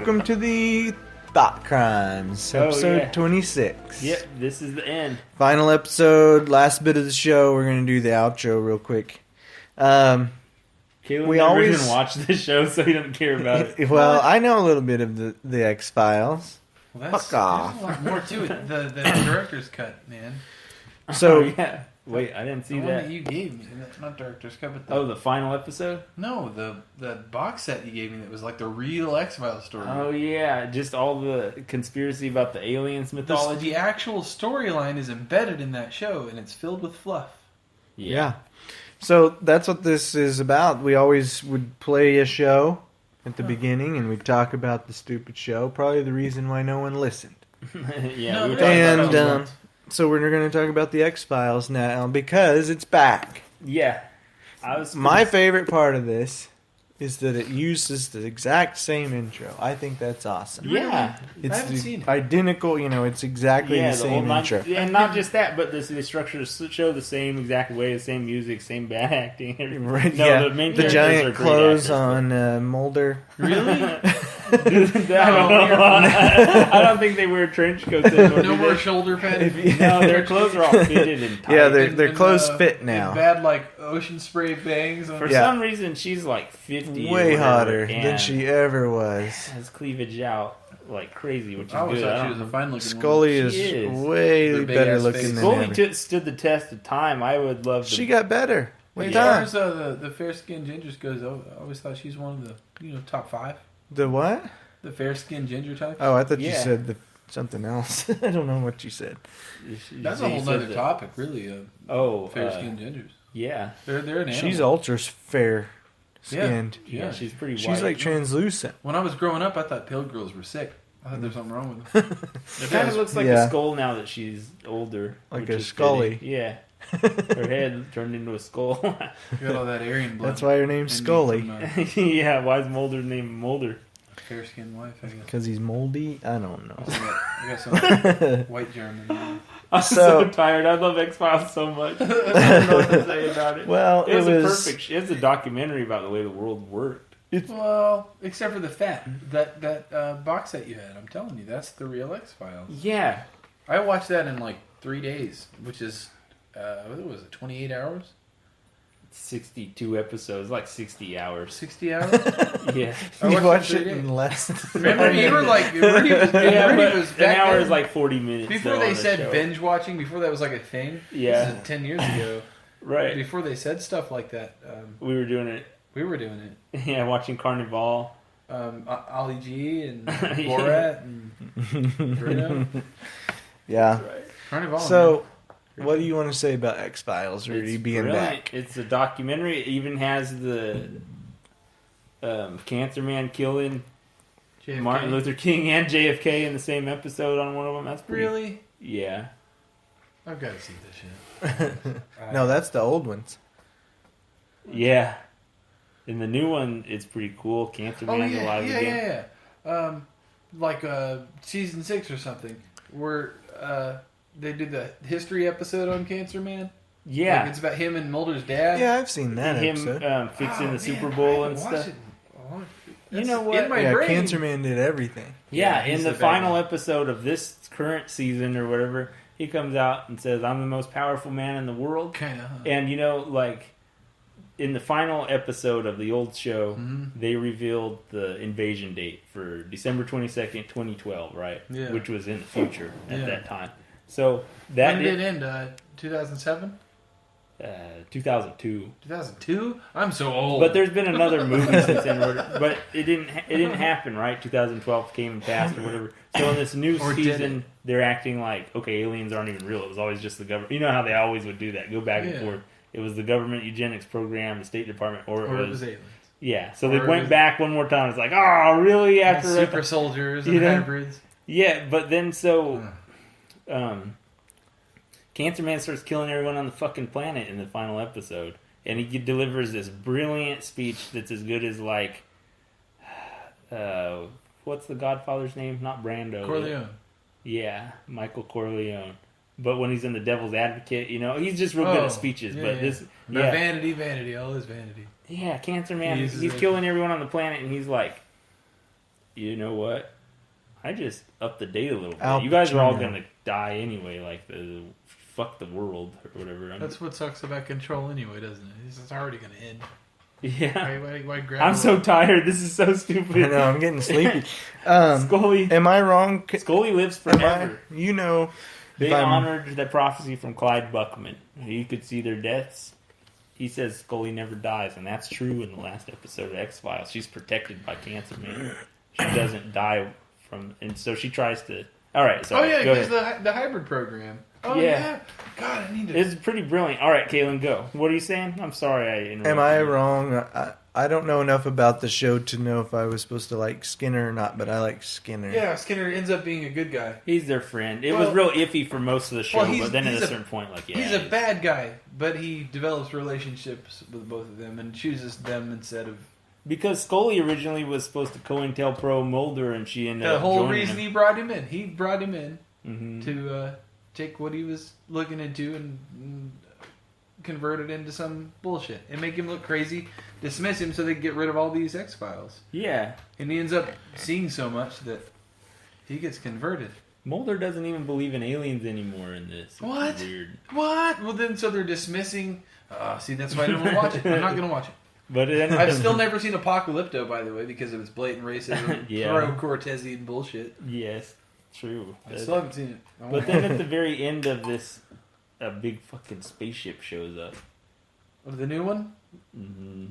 welcome to the Thought Crimes, episode 26. Yep, this is the end. Final episode, last bit of the show. We're going to do the outro real quick. Caleb never even watched the show, so he doesn't care about it. Well, I know a little bit of the X-Files. Well, Fuck off. There's a lot more to it. The director's cut, man. So, yeah. Wait, I didn't see the that. one that you gave me. Not director's cut, but the final episode? No, the box set you gave me that was like the real X-Files story. Oh, yeah. Just all the conspiracy about the aliens mythology. The actual storyline is embedded in that show, and it's filled with fluff. Yeah. So, that's what this is about. We always would play a show at the beginning, and we'd talk about the stupid show. Probably the reason why no one listened. Yeah, No, we were talking about And, so we're going to talk about the X-Files now, because it's back. Yeah. My favorite part of this is that it uses the exact same intro. I think that's awesome. Yeah. It's I haven't seen it. identical, it's exactly the same intro. And not just that, but the structure to show the same exact way, the same music, same bad acting. Right, No, the main the characters giant are great clothes actors, on Mulder. Really? I don't think they wear trench coats anymore. No more shoulder pads. No, their clothes are all fitted and tight. Yeah, their clothes fit now. Bad ocean spray bangs. For some reason, she's like 50. Way or whatever, hotter than she ever was. Has cleavage out like crazy, which is I always good. thought she was a fine looking Scully woman. is way The big better ass looking face. than Scully ever. stood the test of time. I would love to. She got better. As With far time. as the fair skinned gingers goes, I always thought she's one of the top 5. The what? The fair skinned ginger type. Oh, I thought you Yeah. said something else. I don't know what you said. That's a whole nother topic, really. Fair skinned gingers. Yeah. They're an animal. She's ultra fair skinned. Yeah, she's pretty white. She's like translucent. When I was growing up, I thought pale girls were sick. I thought there was something wrong with them. It kind of looks like a skull now that she's older. Like which a is Scully. fitting. Yeah. Her head turned into a skull. You got all that Aryan blood. That's why her name's Scully. Yeah, why is Mulder named Mulder? Fair skinned wife, I guess. Because he's moldy? I don't know. I got some white German. I'm so tired. I love X-Files so much. I don't know what to say about it. Well, it was perfect. It's a documentary about the way the world worked. Well, except for the fat. That box set you had. I'm telling you, that's the real X-Files. Yeah. I watched that in like 3 days, which is, what was it, 28 hours? 62 episodes, like 60 hours. 60 hours? Yeah. You watched it in less. Remember, you were like, was an hour is like 40 minutes. Before they said binge watching, before that was like a thing. Yeah. This is 10 years ago. Right. Before they said stuff like that. We were doing it. Yeah, watching Carnival. Ali G and Borat and Bruno. Yeah. Right. Carnival. So, what do you want to say about X-Files really being back? It's a documentary. It even has the Cancer Man killing JFK. Martin Luther King and JFK in the same episode on one of them. That's pretty, really? Yeah. I've got to see this shit. No, that's the old ones. Yeah. In the new one, it's pretty cool. Cancer Man's alive again. Yeah. Like season 6 or something, where they did the history episode on Cancer Man. Yeah. Like it's about him and Mulder's dad. Yeah, I've seen that him episode. fixing the Super Bowl and stuff. You know what? In my brain. Cancer Man did everything. Yeah, in the final guy. episode of this current season or whatever, he comes out and says, "I'm the most powerful man in the world." Kind of. And like in the final episode of the old show, they revealed the invasion date for December 22nd, 2012, right? Yeah. Which was in the future at that time. So that when did it end? 2007? 2002. 2002? I'm so old. But there's been another movie since then, but it didn't happen, right? 2012 came and passed or whatever. So in this new season, they're acting like, okay, aliens aren't even real. It was always just the government. You know how they always would do that, go back and forth. It was the government eugenics program, the State Department, or it was aliens. Yeah, so they went back one more time. It's like, oh, really? After super soldiers and hybrids. Yeah, but then Cancer Man starts killing everyone on the fucking planet in the final episode. And he delivers this brilliant speech that's as good as, like, what's the Godfather's name? Not Brando. Corleone. Yeah, Michael Corleone. But when he's in The Devil's Advocate, he's just real good at speeches. Vanity, all is vanity. Yeah, Cancer Man, he's killing everyone on the planet, and he's like, you know what? I just upped the date a little bit. Al You guys are all Pacino. gonna die anyway. Like fuck the world or whatever. That's what sucks about Control anyway, doesn't it? It's already going to end. Yeah. Why grab I'm a so rope? tired. This is so stupid. I know, I'm getting sleepy. Scully. Am I wrong? Scully lives Am I, forever. you know, They if I'm- honored the prophecy from Clyde Buckman. You could see their deaths. He says Scully never dies, and that's true in the last episode of X-Files. She's protected by Cancer Man. She doesn't die from... And so she tries to... All right, sorry. Oh, yeah, go because ahead. the hybrid program. Oh, Yeah. yeah. God, I need to... It's pretty brilliant. All right, Kaylin, go. What are you saying? I'm sorry I interrupted. am I you. wrong? I don't know enough about the show to know if I was supposed to like Skinner or not, but I like Skinner. Yeah, Skinner ends up being a good guy. He's their friend. It Well- was real iffy for most of the show, Well, but then at he's a a- certain point, like, yeah. He's a bad guy, but he develops relationships with both of them and chooses them instead of... Because Scully originally was supposed to COINTELPRO Mulder, and she ended The up whole joining reason him. he brought him in. He brought him in Mhm. to take what he was looking into and convert it into some bullshit and make him look crazy, dismiss him so they can get rid of all these X-Files. Yeah. And he ends up seeing so much that he gets converted. Mulder doesn't even believe in aliens anymore in this. It's What? Weird. What? Well, then, so they're dismissing... see, that's why I don't want to watch it. I'm not going to watch it. But then I've still never seen Apocalypto, by the way, because of its blatant racism, Yeah. pro-Cortesian bullshit. Yes, true. I still haven't seen it. I But won't. then at the very end of this, a big fucking spaceship shows up. Oh, the new one? hmm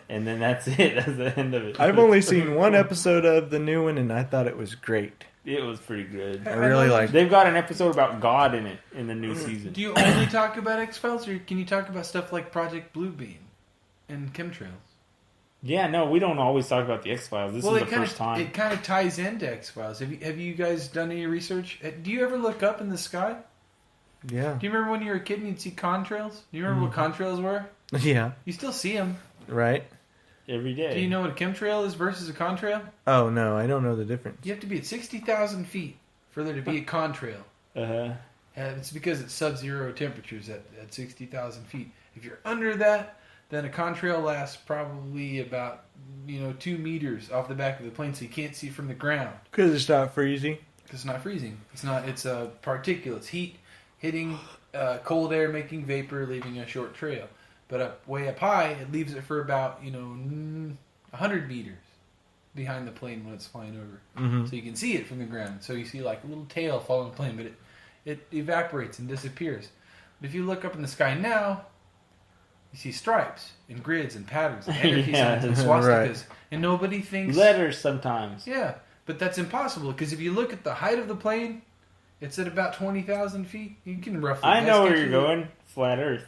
And then that's it. That's the end of it. I've only seen one episode of the new one, and I thought it was great. It was pretty good. I really liked it. They've got an episode about God in it in the new season. Do you only talk about X-Files, or can you talk about stuff like Project Bluebeam and chemtrails? Yeah, no, we don't always talk about the X Files. This is the first time. It kind of ties into X-Files. Have you guys done any research? Do you ever look up in the sky? Yeah. Do you remember when you were a kid and you'd see contrails? Do you remember what contrails were? Yeah. You still see them. Right? Every day. Do you know what a chemtrail is versus a contrail? Oh, no, I don't know the difference. You have to be at 60,000 feet for there to be a contrail. Uh-huh. It's because it's sub-zero temperatures at 60,000 feet. If you're under that, then a contrail lasts probably about 2 meters off the back of the plane, so you can't see from the ground. Because it's not freezing. Because it's not freezing. It's not. It's particulates, heat hitting cold air, making vapor, leaving a short trail. But way up high, it leaves it for about 100 meters behind the plane when it's flying over. Mm-hmm. So you can see it from the ground. So you see like a little tail following the plane, but it evaporates and disappears. But if you look up in the sky now, you see stripes and grids and patterns and anarchy Yeah, signs and swastikas, right. and nobody thinks Letters sometimes. Yeah, but that's impossible because if you look at the height of the plane, it's at about 20,000 feet. You can roughly. I know where estimate you're it. going. Flat Earth.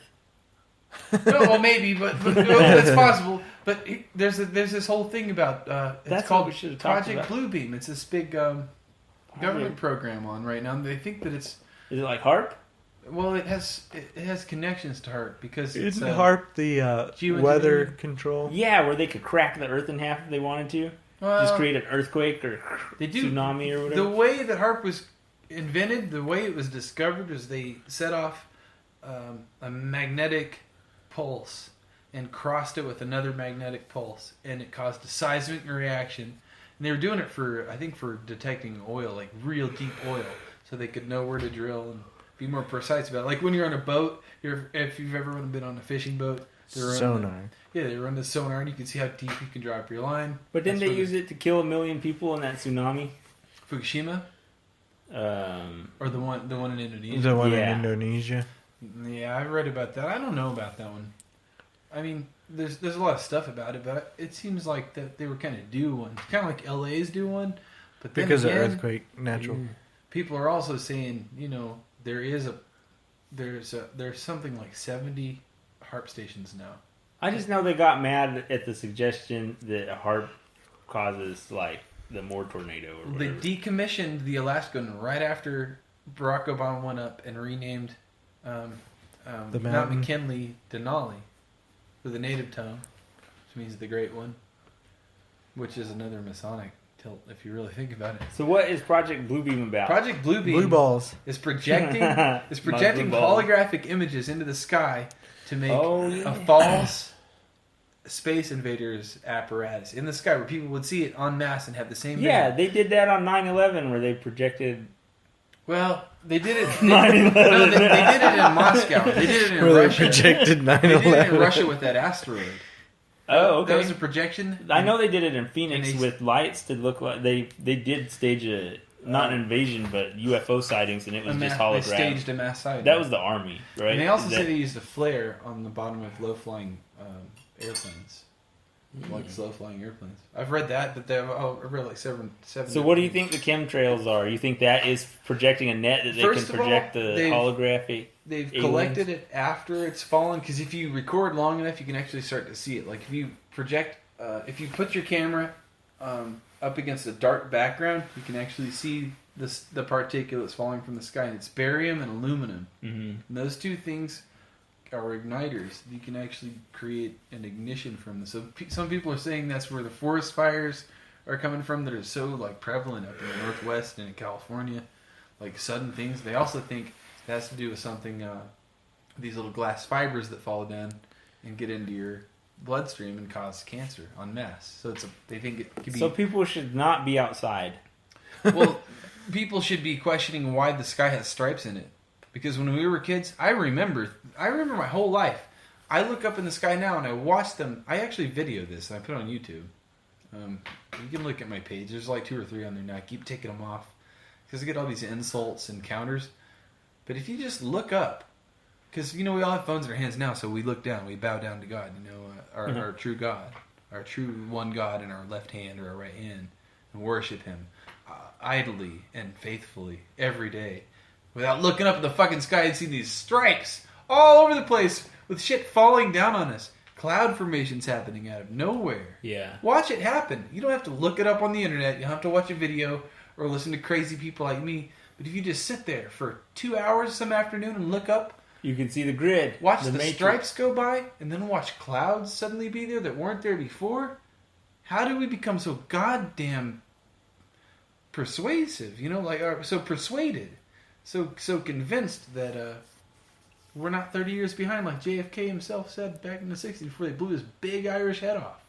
No, well, maybe, but that's possible. But there's this whole thing about it's That's called what we should have talked Project about. Bluebeam. It's this big government program on right now. And they think that it's Is it like HARP? it has connections to HARP because it's Isn't HARP the geoengineering? weather control? Yeah, where they could crack the Earth in half if they wanted to. Just create an earthquake or They do. tsunami or The whatever. way that HARP was invented, the way it was discovered, was they set off a magnetic pulse and crossed it with another magnetic pulse, and it caused a seismic reaction. And they were doing it for detecting oil, like real deep oil, so they could know where to drill and be more precise about it. Like when you're on a boat, if you've ever been on a fishing boat, they Sonar. they run the sonar, and you can see how deep you can drop your line. But didn't That's they what use it to kill 1 million people in that tsunami? Fukushima or the one in Indonesia? The one Yeah. in Indonesia. Yeah, I've read about that. I don't know about that one. I mean, there's a lot of stuff about it, but it seems like that they were kind of due one, kind of like LA's due one. But then Because again, of earthquake, natural. people are also saying, there's something like 70 HARP stations now. I just know they got mad at the suggestion that HARP causes like the Moore tornado or They whatever. decommissioned the Alaskan right after Barack Obama went up and renamed The Mount mountain. McKinley Denali with a native tongue, which means the Great One, which is another Masonic tilt if you really think about it. So what is Project Bluebeam about? Project Bluebeam Blue balls. is projecting My blue ball. holographic images into the sky to make Oh, yeah. a false Space Invaders apparatus in the sky where people would see it en masse and have the same Yeah, vision. they did that on 9/11 where they projected. Well, they did it. 9/11. No, they did it in Moscow. They did it in Where they Russia. projected They did it in 9/11. Russia with that asteroid. Oh, okay. That was a projection. I know they did it in Phoenix And they- with lights to look like they did stage a not an invasion but UFO sightings, and it was just They hologram. staged a mass sighting. That was the army, right? And they also That- say they used a flare on the bottom of low-flying airplanes, like slow-flying airplanes. I've read that, but I've read like seven. So what do you think the chemtrails are? You think that is projecting a net that they First can of all, project the holography? They've aliens? collected it after it's fallen, because if you record long enough, you can actually start to see it. Like if you project, if you put your camera up against a dark background, you can actually see the particulates falling from the sky, and it's barium and aluminum. Mm-hmm. And those two things are igniters. You can actually create an ignition from this. So some people are saying that's where the forest fires are coming from that are so like prevalent up in the Northwest and in California, like sudden things. They also think it has to do with something, these little glass fibers that fall down and get into your bloodstream and cause cancer en masse. So they think it could be. So people should not be outside. Well, people should be questioning why the sky has stripes in it. Because when we were kids, I remember my whole life. I look up in the sky now and I watch them. I actually video this and I put it on YouTube. You can look at my page. There's like 2 or 3 on there now. I keep taking them off because I get all these insults and counters. But if you just look up, because we all have phones in our hands now, so we look down, we bow down to God. Our true God, our true one God in our left hand or our right hand, and worship Him idly and faithfully every day, without looking up at the fucking sky and see these stripes all over the place with shit falling down on us. Cloud formations happening out of nowhere. Yeah. Watch it happen. You don't have to look it up on the internet. You don't have to watch a video or listen to crazy people like me. But if you just sit there for 2 hours some afternoon and look up, You can see the grid. watch the matrix. stripes go by, and then watch clouds suddenly be there that weren't there before, how did we become so goddamn persuasive? So persuaded, so convinced that we're not 30 years behind, like JFK himself said back in the 60s before they blew his big Irish head off.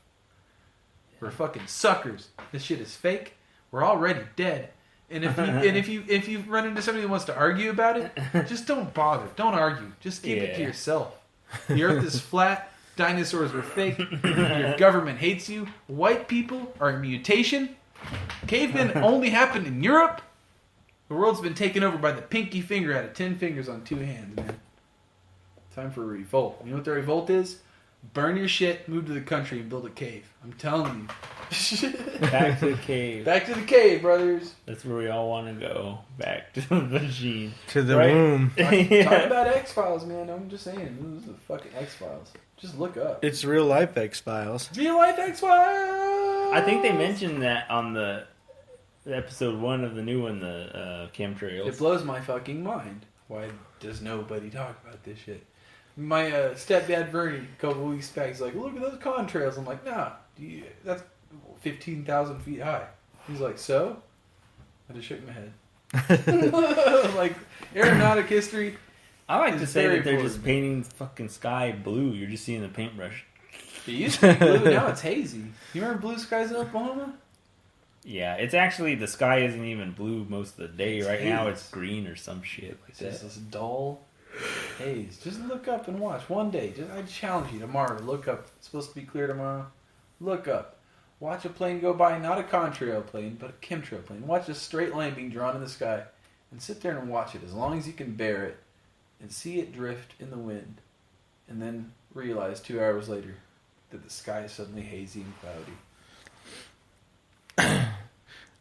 We're fucking suckers. This shit is fake. We're already dead. And if you run into somebody who wants to argue about it, just don't bother. Don't argue. Just keep it to yourself. The Earth is flat. Dinosaurs were fake. Your government hates you. White people are a mutation. Cavemen only happened in Europe. The world's been taken over by the pinky finger out of 10 fingers on 2 hands, man. Time for a revolt. You know what the revolt is? Burn your shit, move to the country, and build a cave. I'm telling you. Back to the cave. Back to the cave, brothers. That's where we all want to go. Back to the machine. To the Right? womb. Talk about X-Files, man. I'm just saying. This is the fucking X-Files. Just look up. It's real life X-Files. Real life X-Files! I think they mentioned that on the episode 1 of the new one, the chemtrails. It blows my fucking mind. Why does nobody talk about this shit? My stepdad Bernie, a couple weeks back, he's like, look at those contrails. I'm like, nah, that's 15,000 feet high. He's like, so? I just shook my head. Like, aeronautic history. I like to It's say very that they're just important. painting fucking sky blue. You're just seeing the paintbrush. It used to be blue, now it's hazy. You remember blue skies in Oklahoma? Yeah, it's actually, the sky isn't even blue most of the day. It's Right now haze. it's green or some shit like It's just that. this dull haze. Just look up and watch. One day, I challenge you tomorrow. Look up. It's supposed to be clear tomorrow. Look up. Watch a plane go by, not a contrail plane, but a chemtrail plane. Watch a straight line being drawn in the sky, and sit there and watch it as long as you can bear it, and see it drift in the wind, and then realize 2 hours later that the sky is suddenly hazy and cloudy.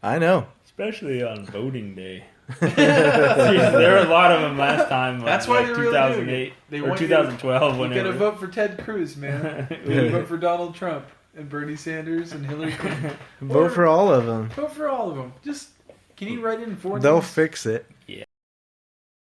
I know. Especially on voting day. There were a lot of them last time. That's like why they're really doing 2008 it. They or want you 2012. You Whenever. gotta vote for Ted Cruz, man. You vote for Donald Trump and Bernie Sanders and Hillary Clinton. Vote for all of them. Vote for all of them. Just can you write in for They'll them? fix it.